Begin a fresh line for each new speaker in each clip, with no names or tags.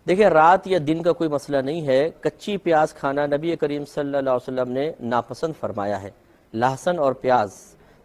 دیکھیں رات یا دن کا کوئی مسئلہ نہیں ہے، کچی پیاز کھانا نبی کریم صلی اللہ علیہ وسلم نے ناپسند فرمایا ہے۔ لہسن اور پیاز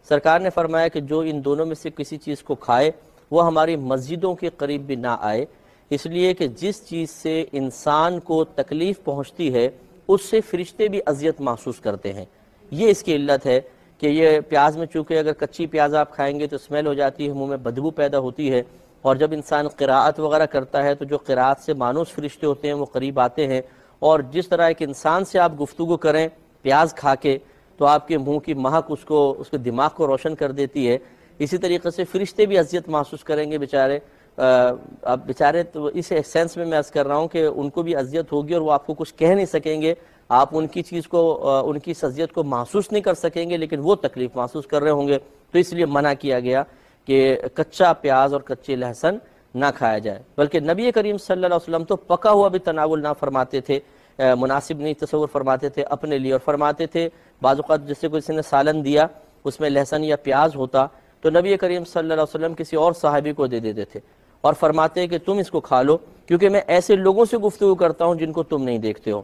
سرکار نے فرمایا کہ جو ان دونوں میں سے کسی چیز کو کھائے وہ ہماری مسجدوں کے قریب بھی نہ آئے، اس لیے کہ جس چیز سے انسان کو تکلیف پہنچتی ہے اس سے فرشتے بھی اذیت محسوس کرتے ہیں۔ یہ اس کی علت ہے کہ یہ پیاز میں چونکہ اگر کچی پیاز آپ کھائیں گے تو اسمیل ہو جاتی ہے، منہ میں بدبو پیدا ہوتی ہے، اور جب انسان قراءت وغیرہ کرتا ہے تو جو قراءت سے مانوس فرشتے ہوتے ہیں وہ قریب آتے ہیں، اور جس طرح ایک انسان سے آپ گفتگو کریں پیاز کھا کے تو آپ کے منہ کی مہک اس کے دماغ کو روشن کر دیتی ہے، اسی طریقے سے فرشتے بھی اذیت محسوس کریں گے بیچارے۔ اب بیچارے تو اس سینس میں عرض کر رہا ہوں کہ ان کو بھی اذیت ہوگی اور وہ آپ کو کچھ کہہ نہیں سکیں گے، آپ ان کی چیز کو ان کی اس اذیت کو محسوس نہیں کر سکیں گے، لیکن وہ تکلیف محسوس کر رہے ہوں گے، تو اس لیے منع کیا گیا کہ کچا پیاز اور کچے لہسن نہ کھایا جائے۔ بلکہ نبی کریم صلی اللہ علیہ وسلم تو پکا ہوا بھی تناول نہ فرماتے تھے، مناسب نہیں تصور فرماتے تھے اپنے لیے، اور فرماتے تھے بعض اوقات جس سے کسی نے سالن دیا اس میں لہسن یا پیاز ہوتا تو نبی کریم صلی اللہ علیہ وسلم کسی اور صحابی کو دے دیتے تھے اور فرماتے کہ تم اس کو کھا لو کیونکہ میں ایسے لوگوں سے گفتگو کرتا ہوں جن کو تم نہیں دیکھتے ہو،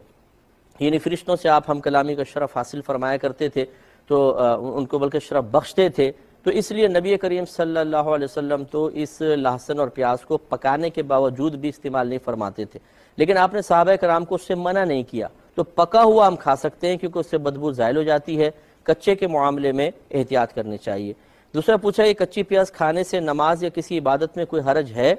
یعنی فرشتوں سے آپ ہم کلامی کا شرف حاصل فرمایا کرتے تھے تو ان کو بلکہ شرف بخشتے تھے، تو اس لیے نبی کریم صلی اللہ علیہ وسلم تو اس لہسن اور پیاز کو پکانے کے باوجود بھی استعمال نہیں فرماتے تھے، لیکن آپ نے صحابہ کرام کو اس سے منع نہیں کیا، تو پکا ہوا ہم کھا سکتے ہیں کیونکہ اس سے بدبو زائل ہو جاتی ہے، کچے کے معاملے میں احتیاط کرنی چاہیے۔ دوسرا پوچھا یہ کچی پیاز کھانے سے نماز یا کسی عبادت میں کوئی حرج ہے؟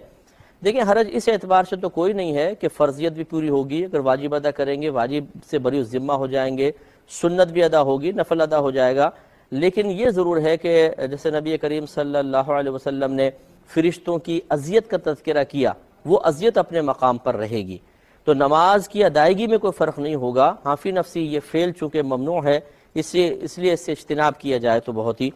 دیکھیں حرج اس اعتبار سے تو کوئی نہیں ہے کہ فرضیت بھی پوری ہوگی، اگر واجب ادا کریں گے واجب سے بری الذمہ ہو جائیں گے، سنت بھی ادا ہوگی، نفل ادا ہو جائے گا، لیکن یہ ضرور ہے کہ جیسے نبی کریم صلی اللہ علیہ وسلم نے فرشتوں کی اذیت کا تذکرہ کیا، وہ اذیت اپنے مقام پر رہے گی، تو نماز کی ادائیگی میں کوئی فرق نہیں ہوگا، ہاں فی نفسی یہ فعل چونکہ ممنوع ہے اس لیے اس سے اجتناب کیا جائے تو بہت ہی